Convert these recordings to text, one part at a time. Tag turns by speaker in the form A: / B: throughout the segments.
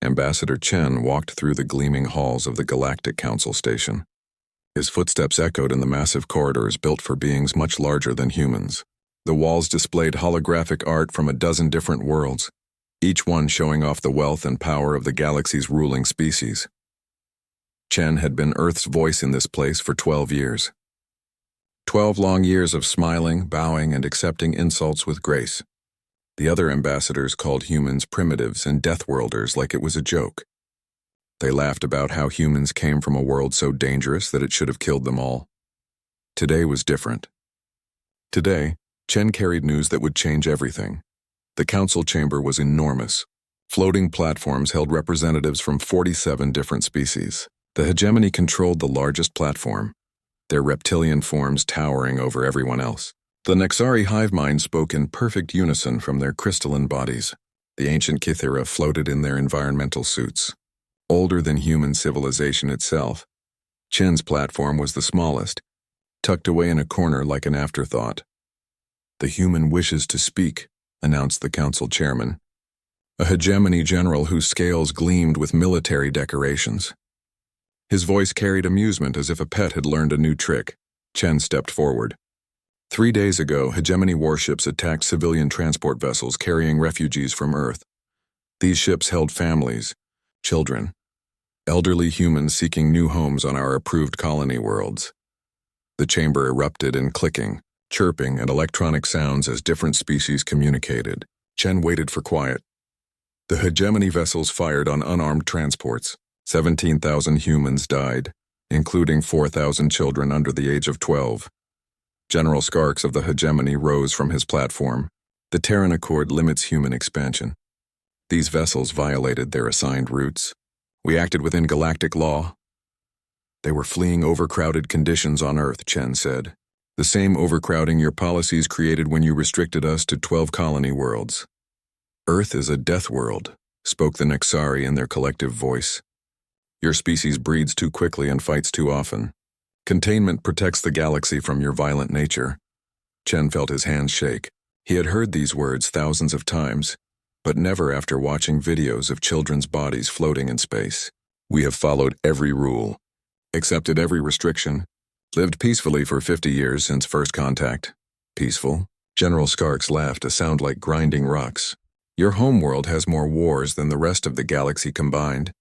A: Ambassador Chen walked through the gleaming halls of the Galactic Council station. His footsteps echoed in the massive corridors built for beings much larger than humans. The walls displayed holographic art from a dozen different worlds, each one showing off the wealth and power of the galaxy's ruling species. Chen had been Earth's voice in this place for 12 years. 12 long years of smiling, bowing, and accepting insults with grace. The other ambassadors called humans primitives and Deathworlders like it was a joke. They laughed about how humans came from a world so dangerous that it should have killed them all. Today was different. Today, Chen carried news that would change everything. The council chamber was enormous. Floating platforms held representatives from 47 different species. The hegemony controlled the largest platform, their reptilian forms towering over everyone else. The Nexari hive mind spoke in perfect unison from their crystalline bodies. The ancient Kythera floated in their environmental suits. Older than human civilization itself, Chen's platform was the smallest, tucked away in a corner like an afterthought. "The human wishes to speak," announced the council chairman, a hegemony general whose scales gleamed with military decorations. His voice carried amusement as if a pet had learned a new trick. Chen stepped forward. 3 days ago, hegemony warships attacked civilian transport vessels carrying refugees from Earth. These ships held families, children, elderly humans seeking new homes on our approved colony worlds. The chamber erupted in clicking, chirping, and electronic sounds as different species communicated. Chen waited for quiet. The hegemony vessels fired on unarmed transports. 17,000 humans died, including 4,000 children under the age of 12. General Skarks of the hegemony rose from his platform. The Terran Accord limits human expansion. These vessels violated their assigned routes. We acted within galactic law. They were fleeing overcrowded conditions on Earth, Chen said. The same overcrowding your policies created when you restricted us to 12 colony worlds. Earth is a death world, spoke the Nexari in their collective voice. Your species breeds too quickly and fights too often. Containment protects the galaxy from your violent nature. Chen felt his hands shake. He had heard these words thousands of times, but never after watching videos of children's bodies floating in space. We have followed every rule, accepted every restriction, lived peacefully for 50 years since first contact. Peaceful? General Skarks laughed, a sound like grinding rocks. Your homeworld has more wars than the rest of the galaxy combined.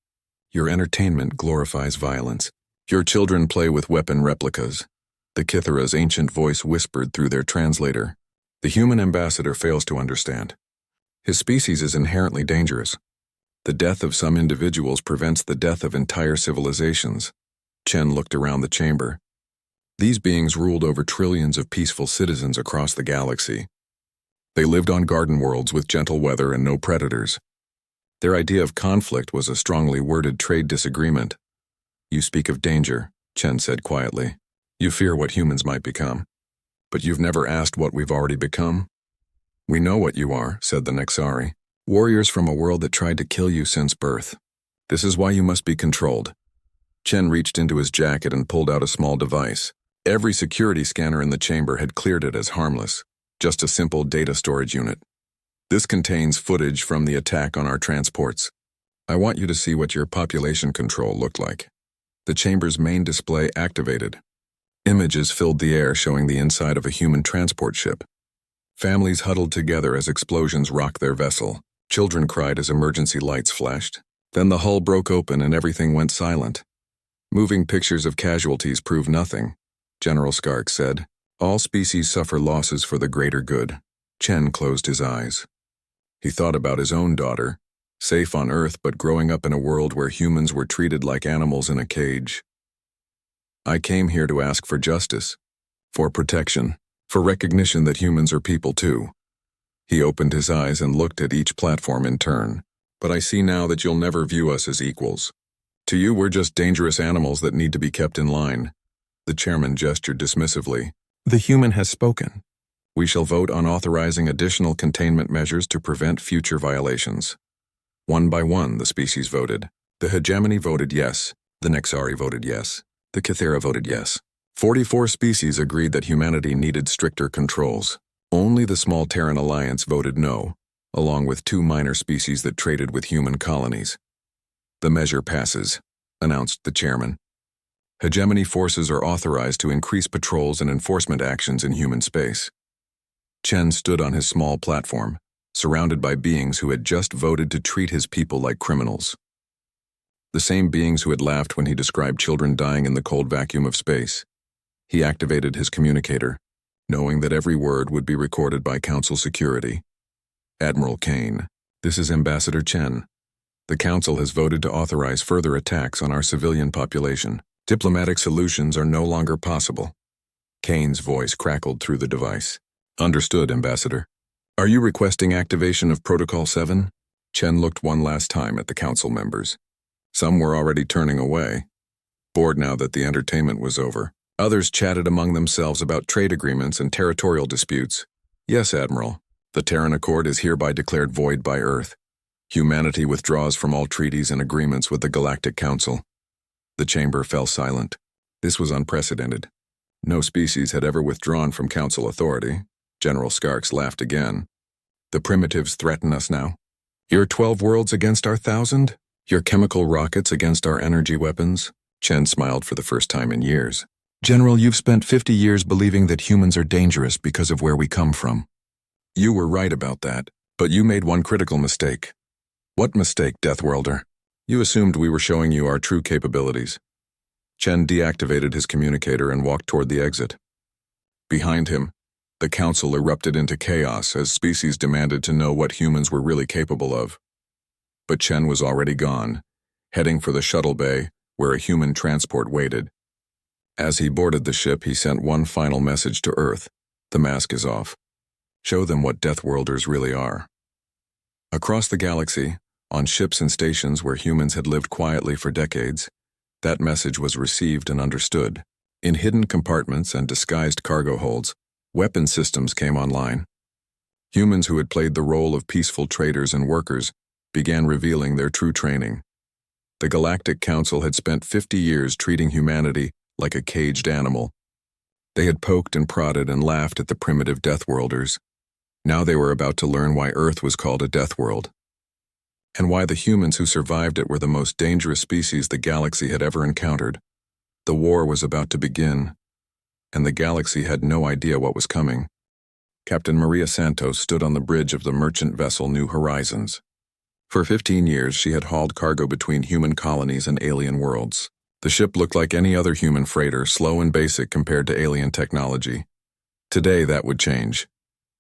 A: Your entertainment glorifies violence. Your children play with weapon replicas. The Kythera's ancient voice whispered through their translator. The human ambassador fails to understand. His species is inherently dangerous. The death of some individuals prevents the death of entire civilizations. Chen looked around the chamber. These beings ruled over trillions of peaceful citizens across the galaxy. They lived on garden worlds with gentle weather and no predators. Their idea of conflict was a strongly worded trade disagreement. You speak of danger, Chen said quietly. You fear what humans might become. But you've never asked what we've already become? We know what you are, said the Nexari. Warriors from a world that tried to kill you since birth. This is why you must be controlled. Chen reached into his jacket and pulled out a small device. Every security scanner in the chamber had cleared it as harmless, just a simple data storage unit. This contains footage from the attack on our transports. I want you to see what your population control looked like. The chamber's main display activated. Images filled the air showing the inside of a human transport ship. Families huddled together as explosions rocked their vessel. Children cried as emergency lights flashed. Then the hull broke open and everything went silent. Moving pictures of casualties prove nothing, General Skark said. All species suffer losses for the greater good. Chen closed his eyes. He thought about his own daughter, safe on Earth but growing up in a world where humans were treated like animals in a cage. I came here to ask for justice, for protection, for recognition that humans are people too. He opened his eyes and looked at each platform in turn. But I see now that you'll never view us as equals. To you, we're just dangerous animals that need to be kept in line. The chairman gestured dismissively. The human has spoken. We shall vote on authorizing additional containment measures to prevent future violations. One by one, the species voted. The hegemony voted yes. The Nexari voted yes. The Kythera voted yes. 44 species agreed that humanity needed stricter controls. Only the small Terran alliance voted no, along with 2 minor species that traded with human colonies. "The measure passes," announced the chairman. "Hegemony forces are authorized to increase patrols and enforcement actions in human space." Chen stood on his small platform, surrounded by beings who had just voted to treat his people like criminals. The same beings who had laughed when he described children dying in the cold vacuum of space. He activated his communicator, knowing that every word would be recorded by Council security. "Admiral Kane, this is Ambassador Chen. The Council has voted to authorize further attacks on our civilian population. Diplomatic solutions are no longer possible." Kane's voice crackled through the device. "Understood, Ambassador. Are you requesting activation of Protocol 7? Chen looked one last time at the Council members. Some were already turning away, bored now that the entertainment was over. Others chatted among themselves about trade agreements and territorial disputes. "Yes, Admiral. The Terran Accord is hereby declared void by Earth. Humanity withdraws from all treaties and agreements with the Galactic Council." The chamber fell silent. This was unprecedented. No species had ever withdrawn from Council authority. General Skarks laughed again. "The primitives threaten us now. Your 12 worlds against our 1,000? Your chemical rockets against our energy weapons?" Chen smiled for the first time in years. "General, you've spent 50 years believing that humans are dangerous because of where we come from. You were right about that, but you made one critical mistake." "What mistake, Deathworlder?" "You assumed we were showing you our true capabilities." Chen deactivated his communicator and walked toward the exit. Behind him, the Council erupted into chaos as species demanded to know what humans were really capable of. But Chen was already gone, heading for the shuttle bay where a human transport waited. As he boarded the ship, he sent one final message to Earth. "The mask is off. Show them what Deathworlders really are." Across the galaxy, on ships and stations where humans had lived quietly for decades, that message was received and understood. In hidden compartments and disguised cargo holds, weapon systems came online. Humans who had played the role of peaceful traders and workers began revealing their true training. The Galactic Council had spent 50 years treating humanity like a caged animal. They had poked and prodded and laughed at the primitive Deathworlders. Now they were about to learn why Earth was called a death world, and why the humans who survived it were the most dangerous species the galaxy had ever encountered. The war was about to begin, and the galaxy had no idea what was coming. Captain Maria Santos stood on the bridge of the merchant vessel New Horizons. For 15 years, she had hauled cargo between human colonies and alien worlds. The ship looked like any other human freighter, slow and basic compared to alien technology. Today, that would change.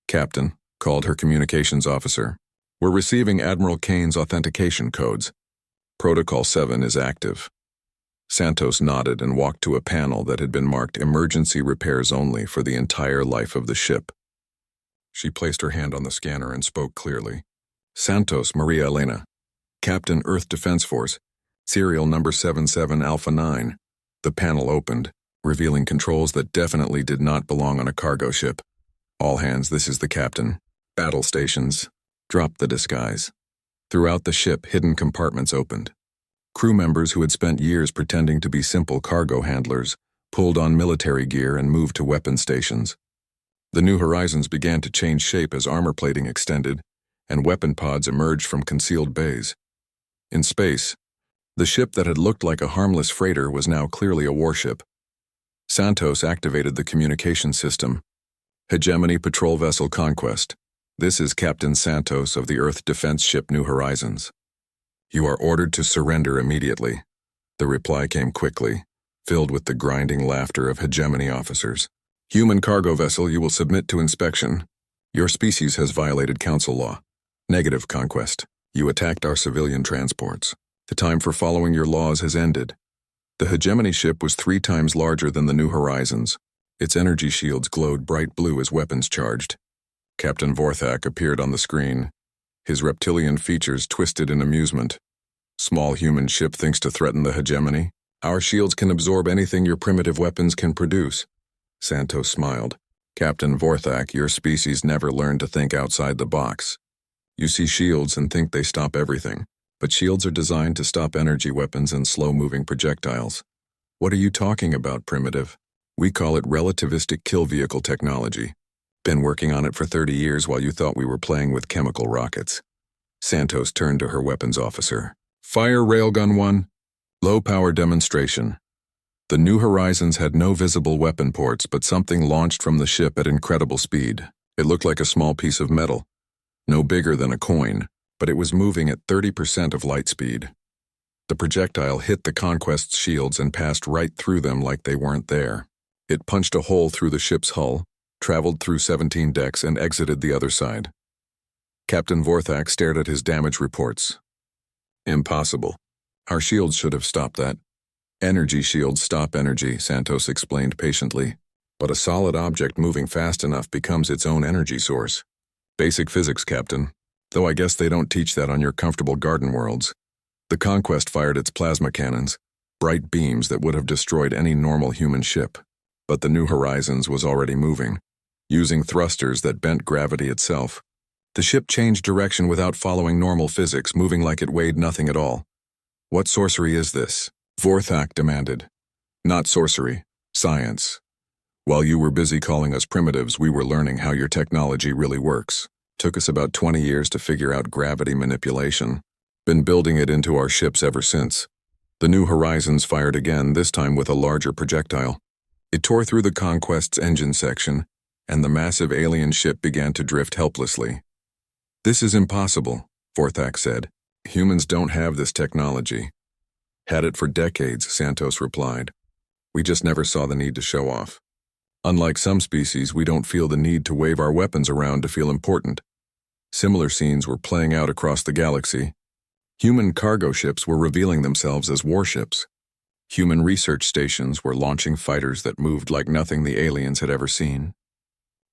A: "Captain," called her communications officer, "we're receiving Admiral Kane's authentication codes. Protocol 7 is active." Santos nodded and walked to a panel that had been marked "Emergency Repairs Only" for the entire life of the ship. She placed her hand on the scanner and spoke clearly. "Santos Maria Elena, Captain Earth Defense Force, serial number 77 Alpha 9. The panel opened, revealing controls that definitely did not belong on a cargo ship. "All hands, this is the captain. Battle stations. Drop the disguise." Throughout the ship, hidden compartments opened. Crew members who had spent years pretending to be simple cargo handlers pulled on military gear and moved to weapon stations. The New Horizons began to change shape as armor plating extended, and weapon pods emerged from concealed bays. In space, the ship that had looked like a harmless freighter was now clearly a warship. Santos activated the communication system. "Hegemony Patrol Vessel Conquest. This is Captain Santos of the Earth defense ship New Horizons. You are ordered to surrender immediately." The reply came quickly, filled with the grinding laughter of hegemony officers. "Human cargo vessel, you will submit to inspection. Your species has violated Council law. Negative, Conquest. You attacked our civilian transports. The time for following your laws has ended." The hegemony ship was 3 times larger than the New Horizons. Its energy shields glowed bright blue as weapons charged. Captain Vorthak appeared on the screen, his reptilian features twisted in amusement. "Small human ship thinks to threaten the hegemony? Our shields can absorb anything your primitive weapons can produce." Santos smiled. "Captain Vorthak, your species never learned to think outside the box. You see shields and think they stop everything, but shields are designed to stop energy weapons and slow-moving projectiles. What are you talking about, primitive? We call it relativistic kill vehicle technology. Been working on it for 30 years while you thought we were playing with chemical rockets." Santos turned to her weapons officer. Fire Railgun 1. Low power demonstration. The New Horizons had no visible weapon ports, but something launched from the ship at incredible speed. It looked like a small piece of metal, no bigger than a coin, but it was moving at 30% of light speed. The projectile hit the Conquest's shields and passed right through them like they weren't there. It punched a hole through the ship's hull, traveled through 17 decks, and exited the other side. Captain Vorthak stared at his damage reports. Impossible. Our shields should have stopped that. Energy shields stop energy, Santos explained patiently. But a solid object moving fast enough becomes its own energy source. Basic physics, Captain. Though I guess they don't teach that on your comfortable garden worlds. The Conquest fired its plasma cannons, bright beams that would have destroyed any normal human ship. But the New Horizons was already moving, using thrusters that bent gravity itself. The ship changed direction without following normal physics, moving like it weighed nothing at all. What sorcery is this? Vorthak demanded. Not sorcery, science. While you were busy calling us primitives, we were learning how your technology really works. Took us about 20 years to figure out gravity manipulation. Been building it into our ships ever since. The New Horizons fired again, this time with a larger projectile. It tore through the Conquest's engine section, and the massive alien ship began to drift helplessly. This is impossible, Vorthak said. Humans don't have this technology. Had it for decades, Santos replied. We just never saw the need to show off. Unlike some species, we don't feel the need to wave our weapons around to feel important. Similar scenes were playing out across the galaxy. Human cargo ships were revealing themselves as warships. Human research stations were launching fighters that moved like nothing the aliens had ever seen.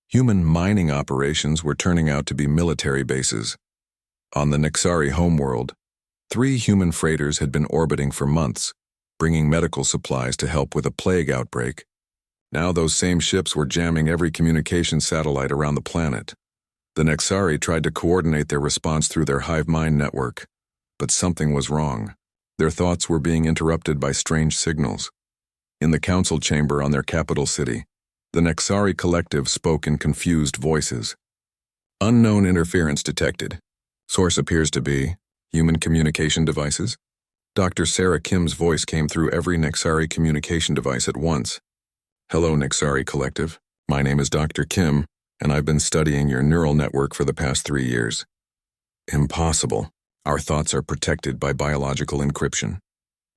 A: Human mining operations were turning out to be military bases. On the Nexari homeworld, 3 human freighters had been orbiting for months, bringing medical supplies to help with a plague outbreak. Now those same ships were jamming every communication satellite around the planet. The Nexari tried to coordinate their response through their hive mind network, but something was wrong. Their thoughts were being interrupted by strange signals. In the council chamber on their capital city, the Nexari collective spoke in confused voices. Unknown interference detected. Source appears to be human communication devices. Dr. Sarah Kim's voice came through every Nexari communication device at once. Hello, Nexari Collective. My name is Dr. Kim, and I've been studying your neural network for the past 3 years. Impossible. Our thoughts are protected by biological encryption.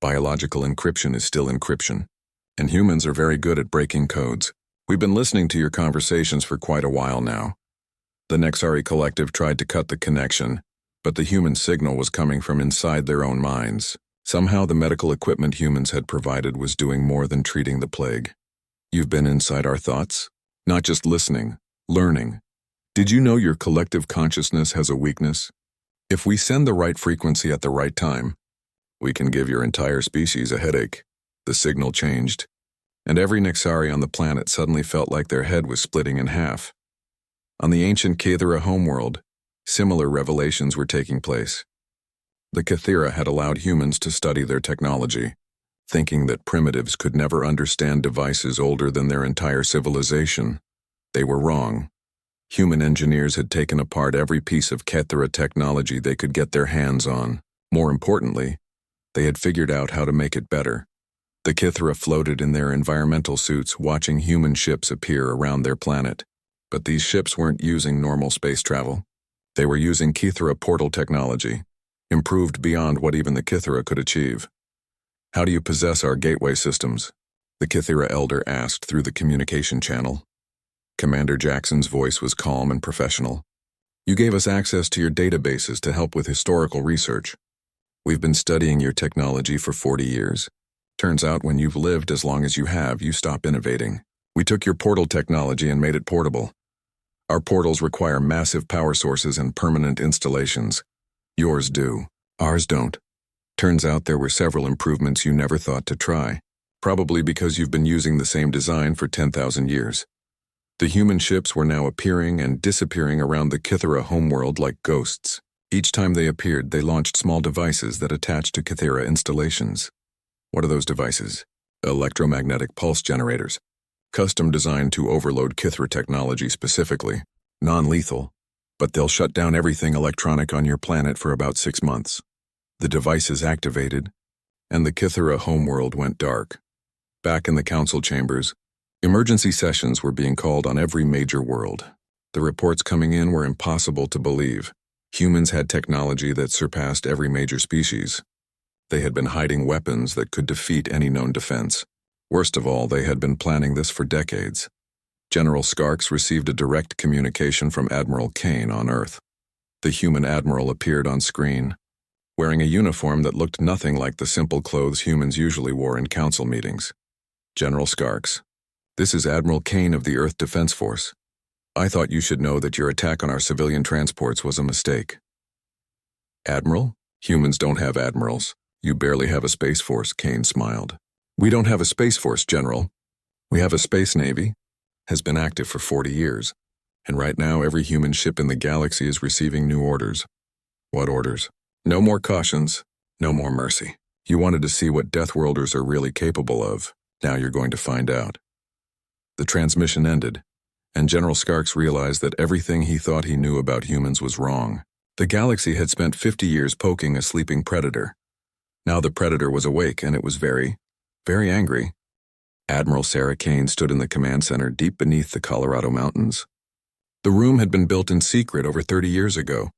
A: Biological encryption is still encryption, and humans are very good at breaking codes. We've been listening to your conversations for quite a while now. The Nexari Collective tried to cut the connection, but the human signal was coming from inside their own minds. Somehow the medical equipment humans had provided was doing more than treating the plague. You've been inside our thoughts? Not just listening, learning. Did you know your collective consciousness has a weakness? If we send the right frequency at the right time, we can give your entire species a headache. The signal changed, and every Nexari on the planet suddenly felt like their head was splitting in half. On the ancient Cathera homeworld, similar revelations were taking place. The Cathera had allowed humans to study their technology, thinking that primitives could never understand devices older than their entire civilization. They were wrong. Human engineers had taken apart every piece of Cathera technology they could get their hands on. More importantly, they had figured out how to make it better. The Cathera floated in their environmental suits, watching human ships appear around their planet. But these ships weren't using normal space travel. They were using Cathera portal technology, improved beyond what even the Cathera could achieve. How do you possess our gateway systems? The Cathera elder asked through the communication channel. Commander Jackson's voice was calm and professional. You gave us access to your databases to help with historical research. We've been studying your technology for 40 years. Turns out when you've lived as long as you have, you stop innovating. We took your portal technology and made it portable. Our portals require massive power sources and permanent installations. Yours do. Ours don't. Turns out there were several improvements you never thought to try, probably because you've been using the same design for 10,000 years. The human ships were now appearing and disappearing around the Cathera homeworld like ghosts. Each time they appeared, they launched small devices that attached to Cathera installations. What are those devices? Electromagnetic pulse generators. Custom designed to overload Cathera technology specifically. Non-lethal, but they'll shut down everything electronic on your planet for about 6 months. The devices activated, and the Kithara homeworld went dark. Back in the council chambers, emergency sessions were being called on every major world. The reports coming in were impossible to believe. Humans had technology that surpassed every major species. They had been hiding weapons that could defeat any known defense. Worst of all, they had been planning this for decades. General Skarks received a direct communication from Admiral Kane on Earth. The human admiral appeared on screen, wearing a uniform that looked nothing like the simple clothes humans usually wore in council meetings. General Skarks, this is Admiral Kane of the Earth Defense Force. I thought you should know that your attack on our civilian transports was a mistake. Admiral? Humans don't have admirals. You barely have a space force, Kane smiled. We don't have a space force, General. We have a space navy. Has been active for 40 years. And right now every human ship in the galaxy is receiving new orders. What orders? No more cautions, no more mercy. You wanted to see what Deathworlders are really capable of. Now you're going to find out. The transmission ended, and General Skarks realized that everything he thought he knew about humans was wrong. The galaxy had spent 50 years poking a sleeping predator. Now the predator was awake, and it was very, very angry. Admiral Sarah Kane stood in the command center deep beneath the Colorado mountains. The room had been built in secret over 30 years ago,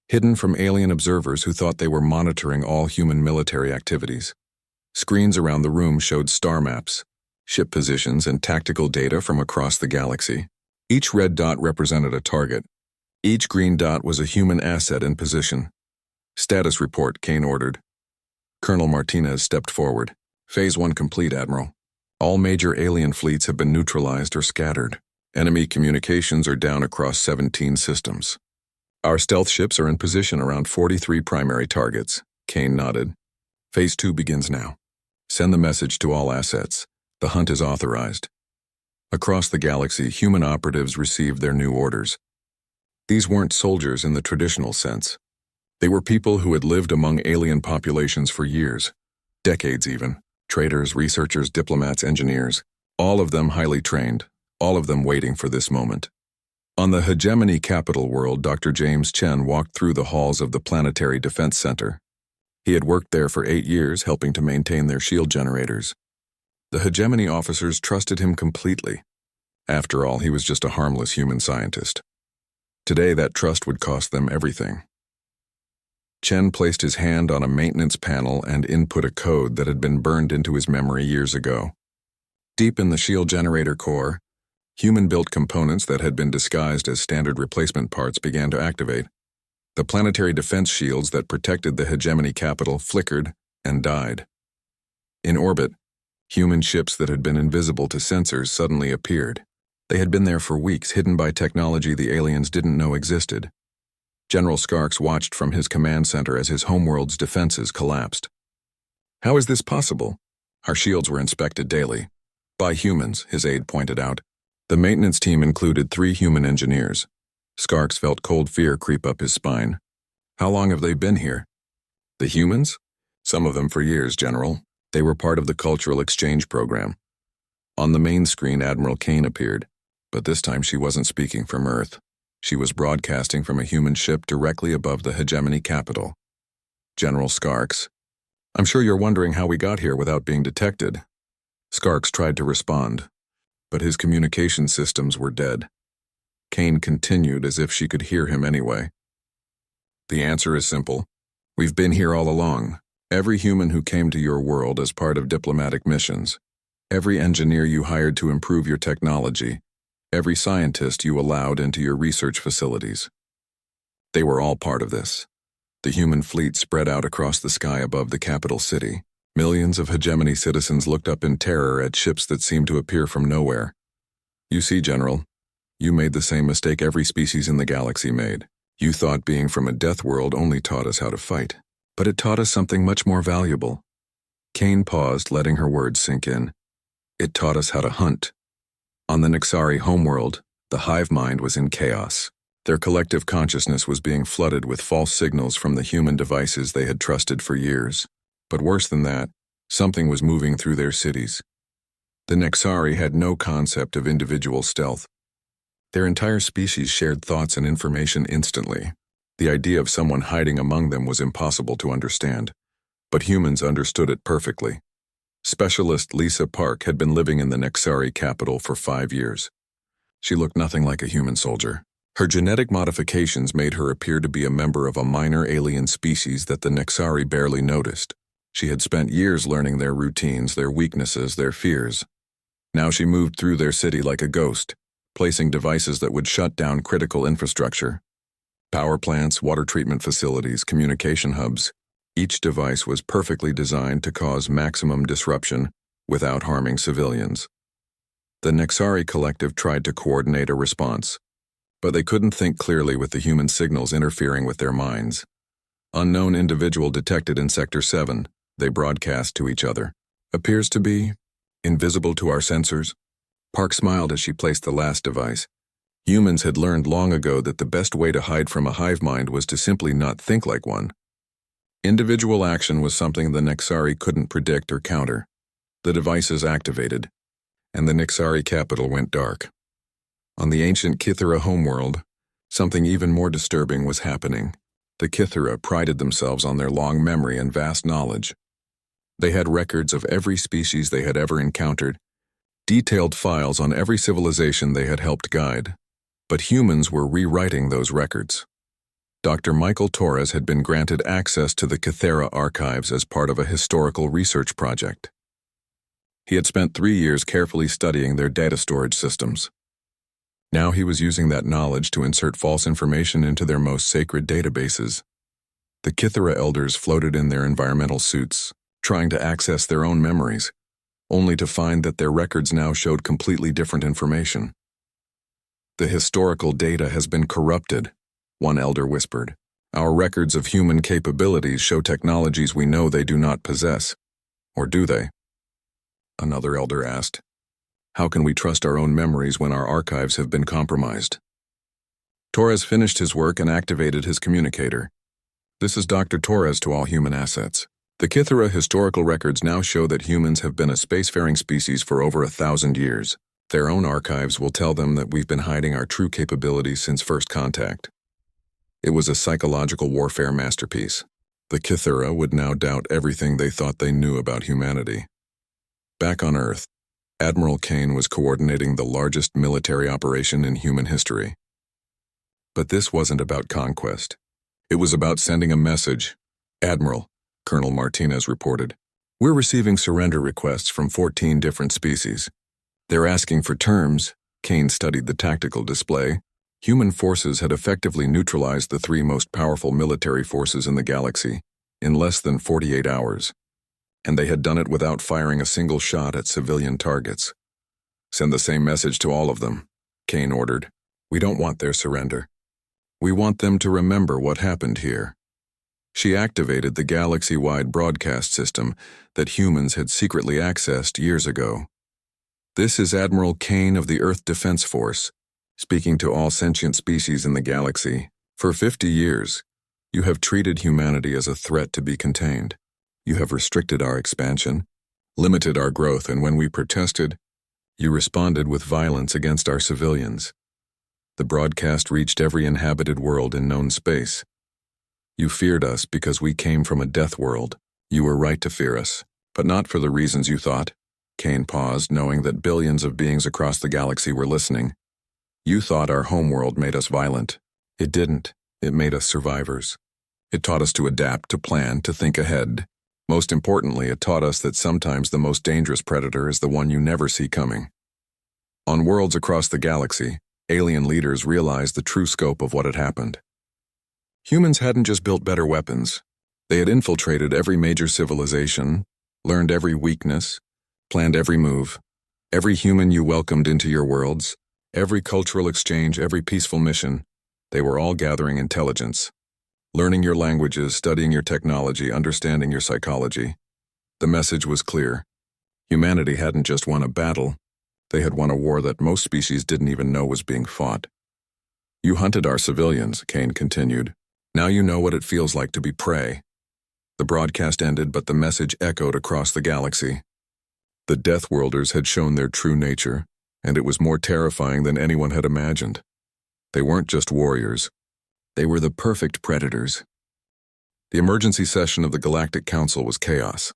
A: hidden from alien observers who thought they were monitoring all human military activities. Screens around the room showed star maps, ship positions, and tactical data from across the galaxy. Each red dot represented a target. Each green dot was a human asset in position. Status report, Kane ordered. Colonel Martinez stepped forward. Phase 1 complete, Admiral. All major alien fleets have been neutralized or scattered. Enemy communications are down across 17 systems. Our stealth ships are in position around 43 primary targets. Kane nodded. Phase 2 begins now. Send the message to all assets. The hunt is authorized. Across the galaxy, human operatives received their new orders. These weren't soldiers in the traditional sense. They were people who had lived among alien populations for years, decades even. Traders, researchers, diplomats, engineers, all of them highly trained, all of them waiting for this moment. On the hegemony capital world, Dr. James Chen walked through the halls of the Planetary Defense Center. He had worked there for 8 years, helping to maintain their shield generators. The hegemony officers trusted him completely. After all, he was just a harmless human scientist. Today, that trust would cost them everything. Chen placed his hand on a maintenance panel and input a code that had been burned into his memory years ago. Deep in the shield generator core, human-built components that had been disguised as standard replacement parts began to activate. The planetary defense shields that protected the hegemony capital flickered and died. In orbit, human ships that had been invisible to sensors suddenly appeared. They had been there for weeks, hidden by technology the aliens didn't know existed. General Skarks watched from his command center as his homeworld's defenses collapsed. How is this possible? Our shields were inspected daily. By humans, his aide pointed out. The maintenance team included 3 human engineers. Skarks felt cold fear creep up his spine. How long have they been here? The humans? Some of them for years, General. They were part of the cultural exchange program. On the main screen, Admiral Kane appeared, but this time she wasn't speaking from Earth. She was broadcasting from a human ship directly above the hegemony capital. General Skarks, I'm sure you're wondering how we got here without being detected. Skarks tried to respond, but his communication systems were dead. Kane continued as if she could hear him anyway. The answer is simple. We've been here all along. Every human who came to your world as part of diplomatic missions. Every engineer you hired to improve your technology. Every scientist you allowed into your research facilities. They were all part of this. The human fleet spread out across the sky above the capital city. Millions of hegemony citizens looked up in terror at ships that seemed to appear from nowhere. You see, General, you made the same mistake every species in the galaxy made. You thought being from a death world only taught us how to fight. But it taught us something much more valuable. Kane paused, letting her words sink in. It taught us how to hunt. On the Nixari homeworld, the hive mind was in chaos. Their collective consciousness was being flooded with false signals from the human devices they had trusted for years. But worse than that, something was moving through their cities. The Nixari had no concept of individual stealth. Their entire species shared thoughts and information instantly. The idea of someone hiding among them was impossible to understand, but humans understood it perfectly. Specialist Lisa Park had been living in the Nexari capital for 5 years. She looked nothing like a human soldier. Her genetic modifications made her appear to be a member of a minor alien species that the Nexari barely noticed. She had spent years learning their routines, their weaknesses, their fears. Now she moved through their city like a ghost, placing devices that would shut down critical infrastructure. Power plants, water treatment facilities, communication hubs. Each device was perfectly designed to cause maximum disruption without harming civilians. The Nexari collective tried to coordinate a response, but they couldn't think clearly with the human signals interfering with their minds. Unknown individual detected in Sector 7, they broadcast to each other. Appears to be invisible to our sensors. Park smiled as she placed the last device. Humans had learned long ago that the best way to hide from a hive mind was to simply not think like one. Individual action was something the Nexari couldn't predict or counter. The devices activated, and the Nexari capital went dark. On the ancient Kithera homeworld, something even more disturbing was happening. The Kithera prided themselves on their long memory and vast knowledge. They had records of every species they had ever encountered, detailed files on every civilization they had helped guide. But humans were rewriting those records. Dr. Michael Torres had been granted access to the Kithera archives as part of a historical research project. He had spent 3 years carefully studying their data storage systems. Now he was using that knowledge to insert false information into their most sacred databases. The Kithera elders floated in their environmental suits, trying to access their own memories, only to find that their records now showed completely different information. The historical data has been corrupted, one elder whispered. Our records of human capabilities show technologies we know they do not possess. Or do they? Another elder asked. How can we trust our own memories when our archives have been compromised? Torres finished his work and activated his communicator. This is Dr. Torres to all human assets. The Kithera historical records now show that humans have been a spacefaring species for over 1,000 years. Their own archives will tell them that we've been hiding our true capabilities since first contact. It was a psychological warfare masterpiece. The Kithera would now doubt everything they thought they knew about humanity. Back on Earth, Admiral Kane was coordinating the largest military operation in human history. But this wasn't about conquest. It was about sending a message. Admiral, Colonel Martinez reported, we're receiving surrender requests from 14 different species. They're asking for terms. Kane studied the tactical display. Human forces had effectively neutralized the 3 most powerful military forces in the galaxy in less than 48 hours. And they had done it without firing a single shot at civilian targets. Send the same message to all of them, Kane ordered. We don't want their surrender. We want them to remember what happened here. She activated the galaxy-wide broadcast system that humans had secretly accessed years ago. This is Admiral Kane of the Earth Defense Force, speaking to all sentient species in the galaxy. For 50 years, you have treated humanity as a threat to be contained. You have restricted our expansion, limited our growth, and when we protested, you responded with violence against our civilians. The broadcast reached every inhabited world in known space. You feared us because we came from a death world. You were right to fear us, but not for the reasons you thought. Kane paused, knowing that billions of beings across the galaxy were listening. You thought our homeworld made us violent. It didn't. It made us survivors. It taught us to adapt, to plan, to think ahead. Most importantly, it taught us that sometimes the most dangerous predator is the one you never see coming. On worlds across the galaxy, alien leaders realized the true scope of what had happened. Humans hadn't just built better weapons. They had infiltrated every major civilization, learned every weakness, planned every move. Every human you welcomed into your worlds, every cultural exchange, every peaceful mission, they were all gathering intelligence. Learning your languages, studying your technology, understanding your psychology. The message was clear. Humanity hadn't just won a battle. They had won a war that most species didn't even know was being fought. You hunted our civilians, Kane continued. Now you know what it feels like to be prey. The broadcast ended, but the message echoed across the galaxy. The Deathworlders had shown their true nature, and it was more terrifying than anyone had imagined. They weren't just warriors. They were the perfect predators. The emergency session of the Galactic Council was chaos.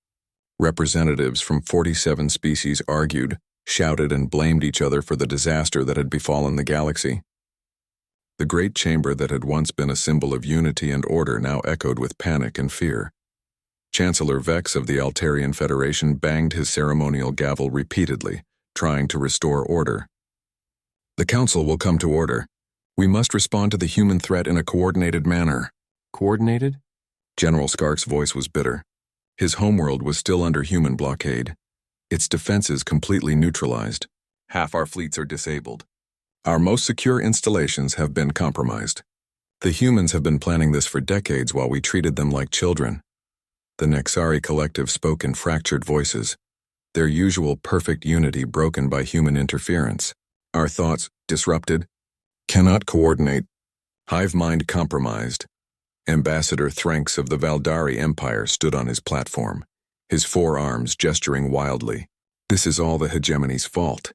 A: Representatives from 47 species argued, shouted, and blamed each other for the disaster that had befallen the galaxy. The great chamber that had once been a symbol of unity and order now echoed with panic and fear. Chancellor Vex of the Altarian Federation banged his ceremonial gavel repeatedly, trying to restore order. The Council will come to order. We must respond to the human threat in a coordinated manner.
B: Coordinated?
A: General Skark's voice was bitter. His homeworld was still under human blockade. Its defenses completely neutralized. Half our fleets are disabled. Our most secure installations have been compromised. The humans have been planning this for decades while we treated them like children. The Nexari collective spoke in fractured voices, their usual perfect unity broken by human interference. Our thoughts disrupted, cannot coordinate, hive mind compromised. Ambassador Thranks of the Valdari Empire stood on his platform, his forearms gesturing wildly. This is all the hegemony's fault.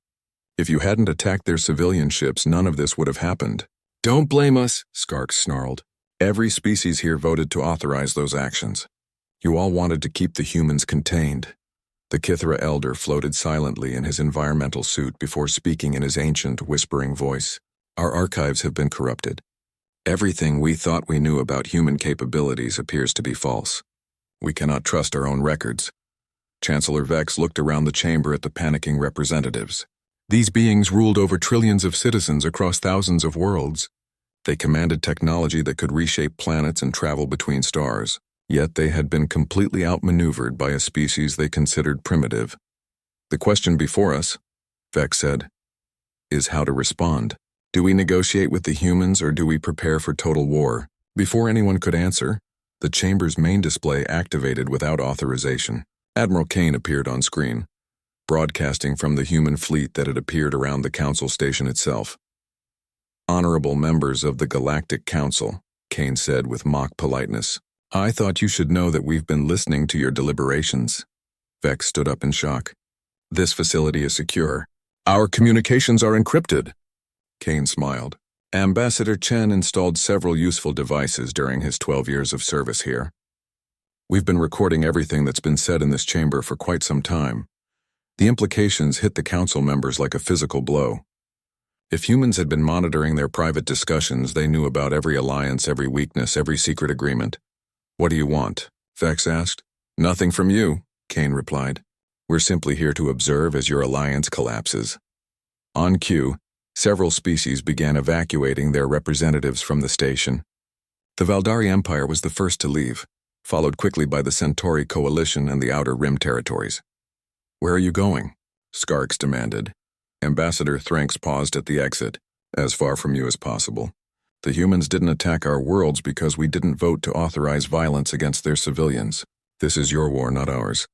A: If you hadn't attacked their civilian ships, none of this would have happened. Don't blame us, Skark snarled. Every species here voted to authorize those actions. You all wanted to keep the humans contained. The Kithra elder floated silently in his environmental suit before speaking in his ancient, whispering voice. Our archives have been corrupted. Everything we thought we knew about human capabilities appears to be false. We cannot trust our own records. Chancellor Vex looked around the chamber at the panicking representatives. These beings ruled over trillions of citizens across thousands of worlds. They commanded technology that could reshape planets and travel between stars. Yet they had been completely outmaneuvered by a species they considered primitive. The question before us, Vex said, is how to respond. Do we negotiate with the humans or do we prepare for total war? Before anyone could answer, the chamber's main display activated without authorization. Admiral Kane appeared on screen, broadcasting from the human fleet that had appeared around the council station itself. Honorable members of the Galactic Council, Kane said with mock politeness. I thought you should know that we've been listening to your deliberations. Vex stood up in shock. This facility is secure. Our communications are encrypted. Kane smiled. Ambassador Chen installed several useful devices during his 12 years of service here. We've been recording everything that's been said in this chamber for quite some time. The implications hit the council members like a physical blow. If humans had been monitoring their private discussions, they knew about every alliance, every weakness, every secret agreement. What do you want? Vex asked. Nothing from you, Kane replied. We're simply here to observe as your alliance collapses. On cue, several species began evacuating their representatives from the station. The Valdari Empire was the first to leave, followed quickly by the Centauri Coalition and the Outer Rim territories. Where are you going? Skarks demanded. Ambassador Thranks paused at the exit, as far from you as possible. The humans didn't attack our worlds because we didn't vote to authorize violence against their civilians. This is your war, not ours.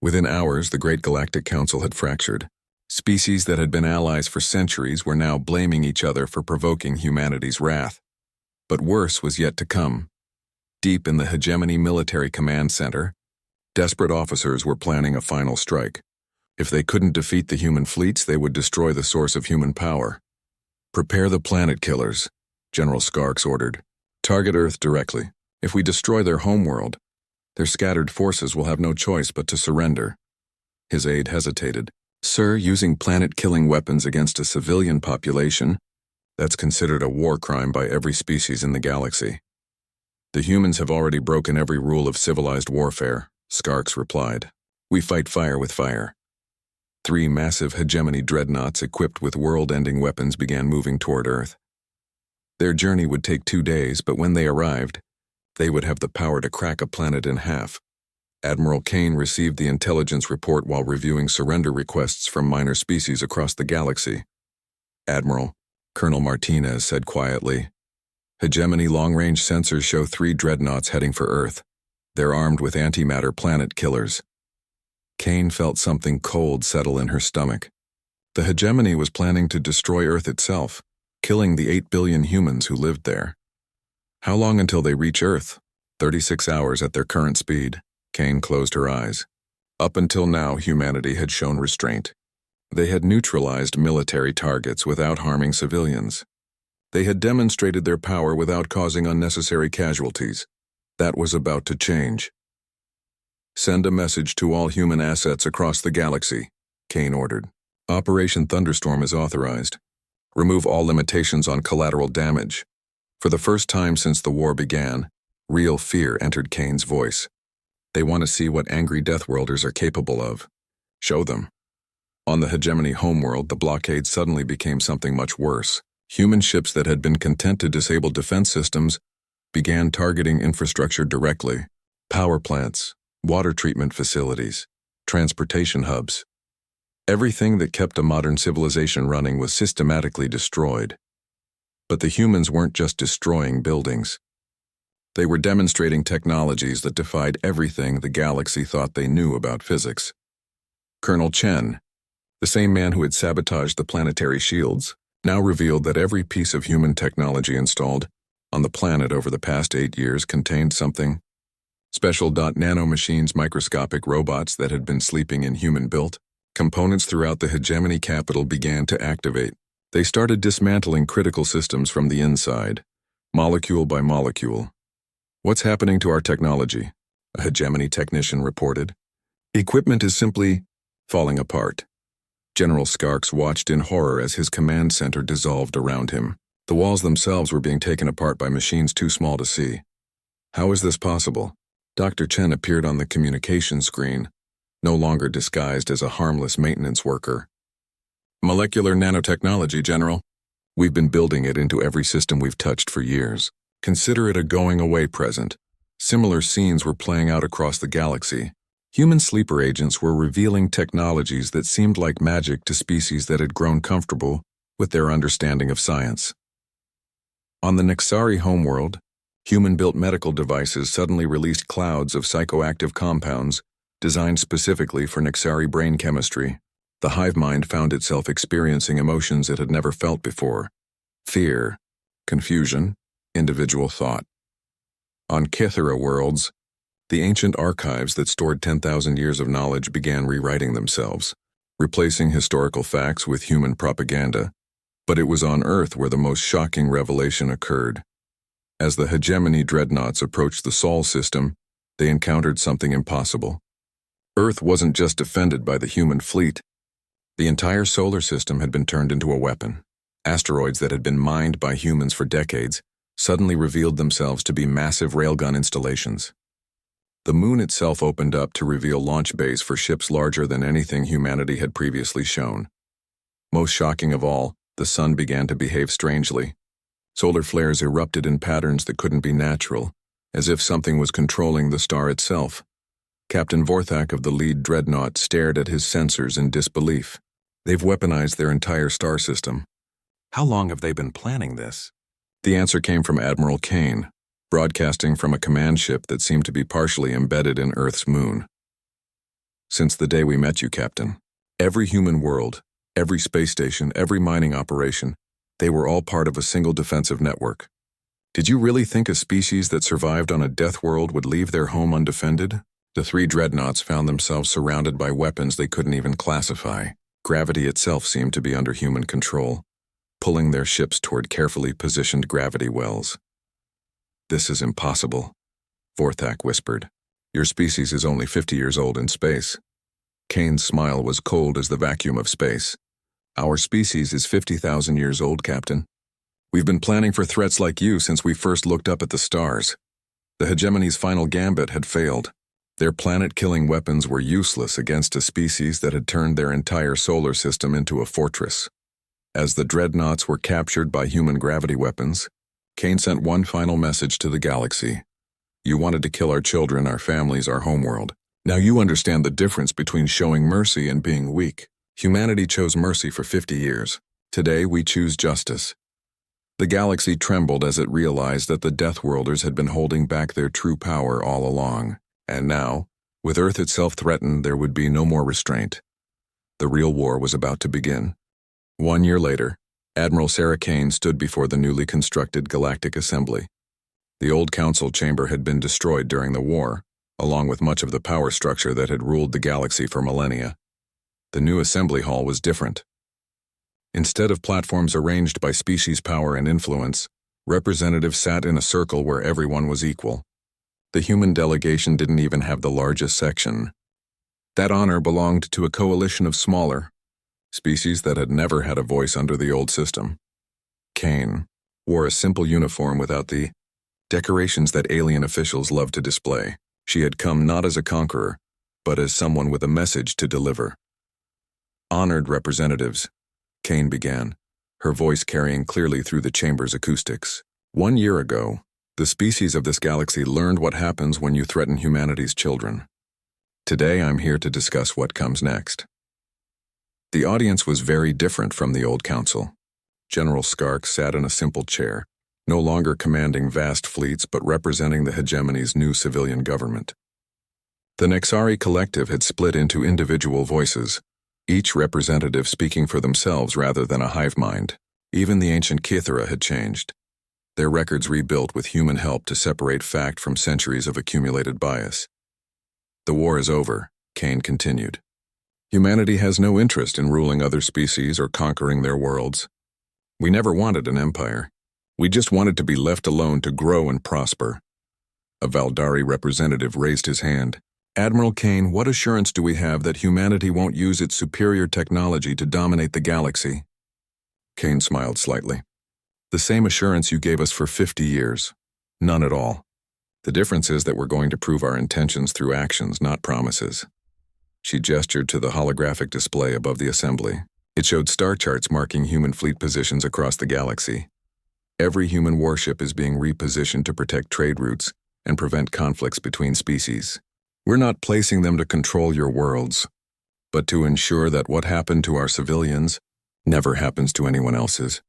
A: Within hours, the Great Galactic Council had fractured. Species that had been allies for centuries were now blaming each other for provoking humanity's wrath. But worse was yet to come. Deep in the Hegemony Military Command Center, desperate officers were planning a final strike. If they couldn't defeat the human fleets, they would destroy the source of human power. Prepare the planet killers, General Skarks ordered. Target Earth directly. If we destroy their homeworld, their scattered forces will have no choice but to surrender. His aide hesitated. Sir, using planet-killing weapons against a civilian population, that's considered a war crime by every species in the galaxy. The humans have already broken every rule of civilized warfare, Skarks replied. We fight fire with fire. 3 massive hegemony dreadnoughts equipped with world-ending weapons began moving toward Earth. Their journey would take 2 days, but when they arrived, they would have the power to crack a planet in half. Admiral Kane received the intelligence report while reviewing surrender requests from minor species across the galaxy. Admiral, Colonel Martinez said quietly, Hegemony long-range sensors show 3 dreadnoughts heading for Earth. They're armed with antimatter planet killers. Kane felt something cold settle in her stomach. The Hegemony was planning to destroy Earth itself, killing the 8 billion humans who lived there. How long until they reach Earth? 36 hours at their current speed. Kane closed her eyes. Up until now, humanity had shown restraint. They had neutralized military targets without harming civilians. They had demonstrated their power without causing unnecessary casualties. That was about to change. "Send a message to all human assets across the galaxy," Kane ordered. "Operation Thunderstorm is authorized. Remove all limitations on collateral damage." For the first time since the war began, real fear entered Kane's voice. "They want to see what angry Deathworlders are capable of. Show them." On the hegemony homeworld, the blockade suddenly became something much worse. Human ships that had been content to disable defense systems began targeting infrastructure directly. Power plants, water treatment facilities, transportation hubs. Everything that kept a modern civilization running was systematically destroyed. But the humans weren't just destroying buildings. They were demonstrating technologies that defied everything the galaxy thought they knew about physics. Colonel Chen, the same man who had sabotaged the planetary shields, now revealed that every piece of human technology installed on the planet over the past 8 years contained something special. Nanomachines, microscopic robots that had been sleeping in human-built components throughout the hegemony capital began to activate. They started dismantling critical systems from the inside, molecule by molecule. "What's happening to our technology?" a hegemony technician reported. "Equipment is simply falling apart." General Skarks watched in horror as his command center dissolved around him. The walls themselves were being taken apart by machines too small to see. "How is this possible?" Dr. Chen appeared on the communication screen, no longer disguised as a harmless maintenance worker. "Molecular nanotechnology, General. We've been building it into every system we've touched for years. Consider it a going-away present." Similar scenes were playing out across the galaxy. Human sleeper agents were revealing technologies that seemed like magic to species that had grown comfortable with their understanding of science. On the Nexari homeworld, human-built medical devices suddenly released clouds of psychoactive compounds designed specifically for Nexari brain chemistry. The hive mind found itself experiencing emotions it had never felt before: fear, confusion, individual thought. On Kythera worlds, the ancient archives that stored 10,000 years of knowledge began rewriting themselves, replacing historical facts with human propaganda. But it was on Earth where the most shocking revelation occurred. As the hegemony dreadnoughts approached the Sol system, they encountered something impossible. Earth wasn't just defended by the human fleet. The entire solar system had been turned into a weapon. Asteroids that had been mined by humans for decades suddenly revealed themselves to be massive railgun installations. The moon itself opened up to reveal launch bays for ships larger than anything humanity had previously shown. Most shocking of all, the sun began to behave strangely. Solar flares erupted in patterns that couldn't be natural, as if something was controlling the star itself. Captain Vorthak of the lead dreadnought stared at his sensors in disbelief. "They've weaponized their entire star system. How long have they been planning this?" The answer came from Admiral Kane, broadcasting from a command ship that seemed to be partially embedded in Earth's moon. "Since the day we met you, Captain, every human world, every space station, every mining operation, they were all part of a single defensive network. Did you really think a species that survived on a death world would leave their home undefended?" The 3 dreadnoughts found themselves surrounded by weapons they couldn't even classify. Gravity itself seemed to be under human control, pulling their ships toward carefully positioned gravity wells. "This is impossible," Vorthak whispered. "Your species is only 50 years old in space." Kane's smile was cold as the vacuum of space. "Our species is 50,000 years old, Captain. We've been planning for threats like you since we first looked up at the stars. The hegemony's final gambit had failed. Their planet-killing weapons were useless against a species that had turned their entire solar system into a fortress." As the dreadnoughts were captured by human gravity weapons, Kane sent one final message to the galaxy. "You wanted to kill our children, our families, our homeworld. Now you understand the difference between showing mercy and being weak. Humanity chose mercy for 50 years. Today we choose justice." The galaxy trembled as it realized that the Deathworlders had been holding back their true power all along. And now, with Earth itself threatened, there would be no more restraint. The real war was about to begin. 1 year later, Admiral Sarah Kane stood before the newly constructed Galactic Assembly. The old council chamber had been destroyed during the war, along with much of the power structure that had ruled the galaxy for millennia. The new assembly hall was different. Instead of platforms arranged by species power and influence, representatives sat in a circle where everyone was equal. The human delegation didn't even have the largest section. That honor belonged to a coalition of smaller species that had never had a voice under the old system. Kane wore a simple uniform without the decorations that alien officials loved to display. She had come not as a conqueror, but as someone with a message to deliver. Honored representatives, Kane began, her voice carrying clearly through the chamber's acoustics. 1 year ago, the species of this galaxy learned what happens when you threaten humanity's children. Today I'm here to discuss what comes next. The audience was very different from the old council. General Skark sat in a simple chair, no longer commanding vast fleets but representing the hegemony's new civilian government. The Nexari collective had split into individual voices, each representative speaking for themselves rather than a hive mind. Even the ancient Kythera had changed, their records rebuilt with human help to separate fact from centuries of accumulated bias. The war is over, Kane continued. Humanity has no interest in ruling other species or conquering their worlds. We never wanted an empire. We just wanted to be left alone to grow and prosper. A Valdari representative raised his hand. Admiral Kane, what assurance do we have that humanity won't use its superior technology to dominate the galaxy? Kane smiled slightly. The same assurance you gave us for 50 years. None at all. The difference is that we're going to prove our intentions through actions, not promises. She gestured to the holographic display above the assembly. It showed star charts marking human fleet positions across the galaxy. Every human warship is being repositioned to protect trade routes and prevent conflicts between species. We're not placing them to control your worlds, but to ensure that what happened to our civilians never happens to anyone else's.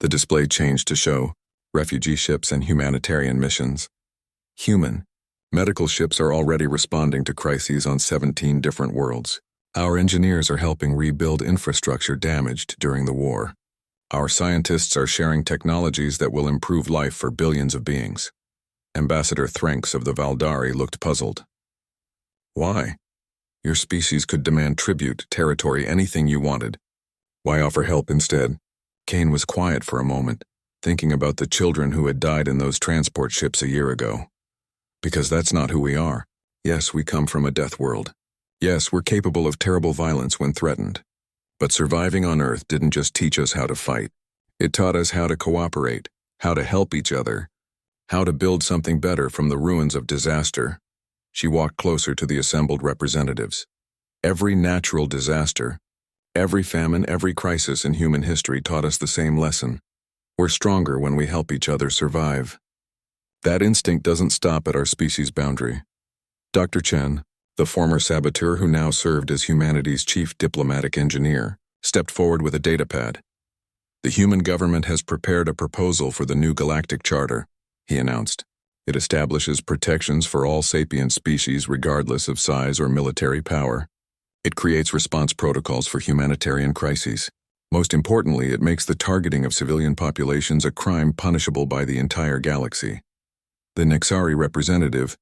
A: The display changed to show refugee ships and humanitarian missions. Human, medical ships are already responding to crises on 17 different worlds. Our engineers are helping rebuild infrastructure damaged during the war. Our scientists are sharing technologies that will improve life for billions of beings. Ambassador Threnks of the Valdari looked puzzled. Why? Your species could demand tribute, territory, anything you wanted. Why offer help instead? Kane was quiet for a moment, thinking about the children who had died in those transport ships a year ago. Because that's not who we are. Yes, we come from a death world. Yes, we're capable of terrible violence when threatened. But surviving on Earth didn't just teach us how to fight. It taught us how to cooperate, how to help each other, how to build something better from the ruins of disaster. She walked closer to the assembled representatives. Every natural disaster, every famine, every crisis in human history taught us the same lesson. We're stronger when we help each other survive. That instinct doesn't stop at our species' boundary. Dr. Chen, the former saboteur who now served as humanity's chief diplomatic engineer, stepped forward with a datapad. The human government has prepared a proposal for the new Galactic Charter, he announced. It establishes protections for all sapient species regardless of size or military power. It creates response protocols for humanitarian crises. Most importantly, it makes the targeting of civilian populations a crime punishable by the entire galaxy. The Nexari representative,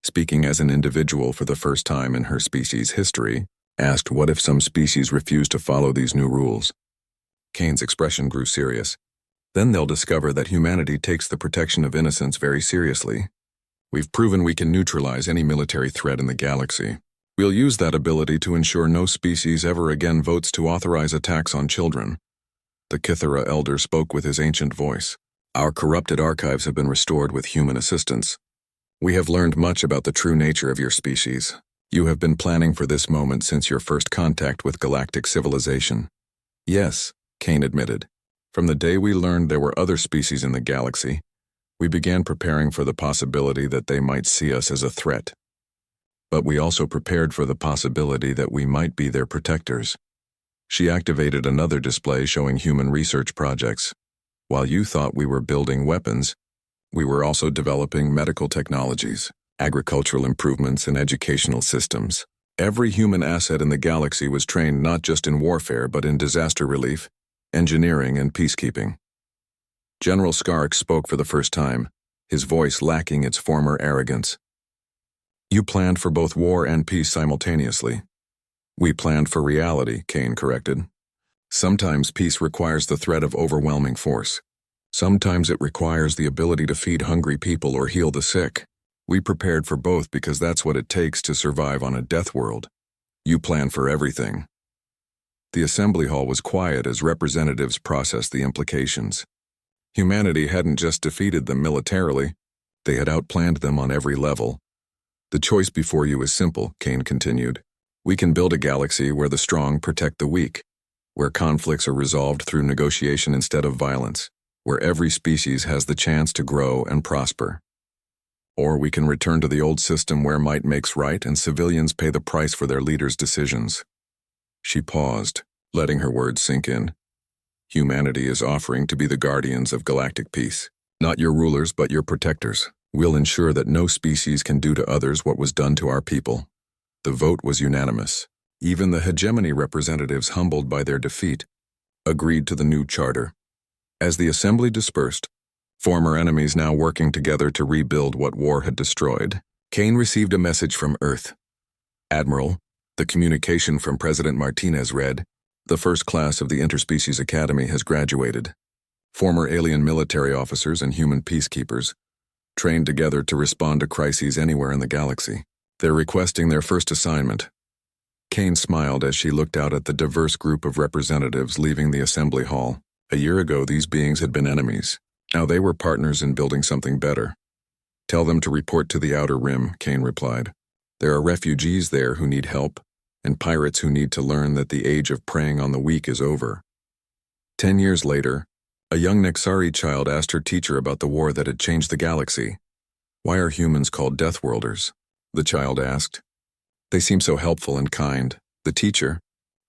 A: speaking as an individual for the first time in her species' history, asked what if some species refuse to follow these new rules. Kane's expression grew serious. Then they'll discover that humanity takes the protection of innocence very seriously. We've proven we can neutralize any military threat in the galaxy. We'll use that ability to ensure no species ever again votes to authorize attacks on children. The Kythera elder spoke with his ancient voice. Our corrupted archives have been restored with human assistance. We have learned much about the true nature of your species. You have been planning for this moment since your first contact with galactic civilization. Yes, Kane admitted. From the day we learned there were other species in the galaxy, we began preparing for the possibility that they might see us as a threat. But we also prepared for the possibility that we might be their protectors. She activated another display showing human research projects. While you thought we were building weapons, we were also developing medical technologies, agricultural improvements, and educational systems. Every human asset in the galaxy was trained not just in warfare but in disaster relief, engineering, and peacekeeping. General Skark spoke for the first time, his voice lacking its former arrogance. You planned for both war and peace simultaneously. We planned for reality, Kane corrected. Sometimes peace requires the threat of overwhelming force. Sometimes it requires the ability to feed hungry people or heal the sick. We prepared for both because that's what it takes to survive on a death world. You plan for everything. The assembly hall was quiet as representatives processed the implications. Humanity hadn't just defeated them militarily, they had outplanned them on every level. The choice before you is simple, Kane continued. We can build a galaxy where the strong protect the weak, where conflicts are resolved through negotiation instead of violence, where every species has the chance to grow and prosper. Or we can return to the old system where might makes right and civilians pay the price for their leaders' decisions. She paused, letting her words sink in. Humanity is offering to be the guardians of galactic peace. Not your rulers, but your protectors. We'll ensure that no species can do to others what was done to our people. The vote was unanimous. Even the hegemony representatives, humbled by their defeat, agreed to the new charter. As the assembly dispersed, former enemies now working together to rebuild what war had destroyed, Kane received a message from Earth. Admiral, the communication from President Martinez read, "The first class of the Interspecies Academy has graduated. Former alien military officers and human peacekeepers, trained together to respond to crises anywhere in the galaxy. They're requesting their first assignment." Kane smiled as she looked out at the diverse group of representatives leaving the assembly hall. A year ago, these beings had been enemies. Now they were partners in building something better. "Tell them to report to the Outer Rim," Kane replied. "There are refugees there who need help, and pirates who need to learn that the age of preying on the weak is over." 10 years later, a young Nexari child asked her teacher about the war that had changed the galaxy. "Why are humans called Deathworlders?" the child asked. "They seem so helpful and kind." The teacher,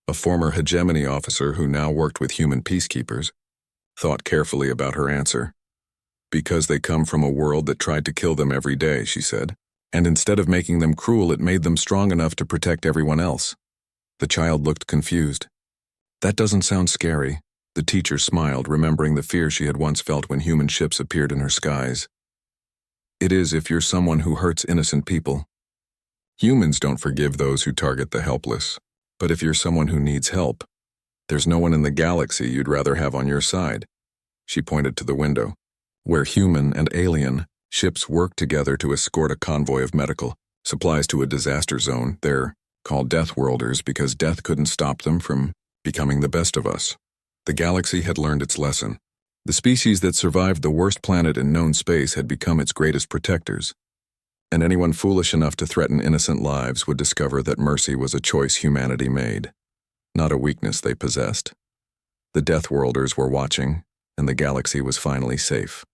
A: a former hegemony officer who now worked with human peacekeepers, thought carefully about her answer. "Because they come from a world that tried to kill them every day," she said. "And instead of making them cruel, it made them strong enough to protect everyone else." The child looked confused. "That doesn't sound scary." The teacher smiled, remembering the fear she had once felt when human ships appeared in her skies. "It is if you're someone who hurts innocent people. Humans don't forgive those who target the helpless. But if you're someone who needs help, there's no one in the galaxy you'd rather have on your side." She pointed to the window, where human and alien ships work together to escort a convoy of medical supplies to a disaster zone. They're called Deathworlders because death couldn't stop them from becoming the best of us. The galaxy had learned its lesson. The species that survived the worst planet in known space had become its greatest protectors. And anyone foolish enough to threaten innocent lives would discover that mercy was a choice humanity made, not a weakness they possessed. The Deathworlders were watching, and the galaxy was finally safe.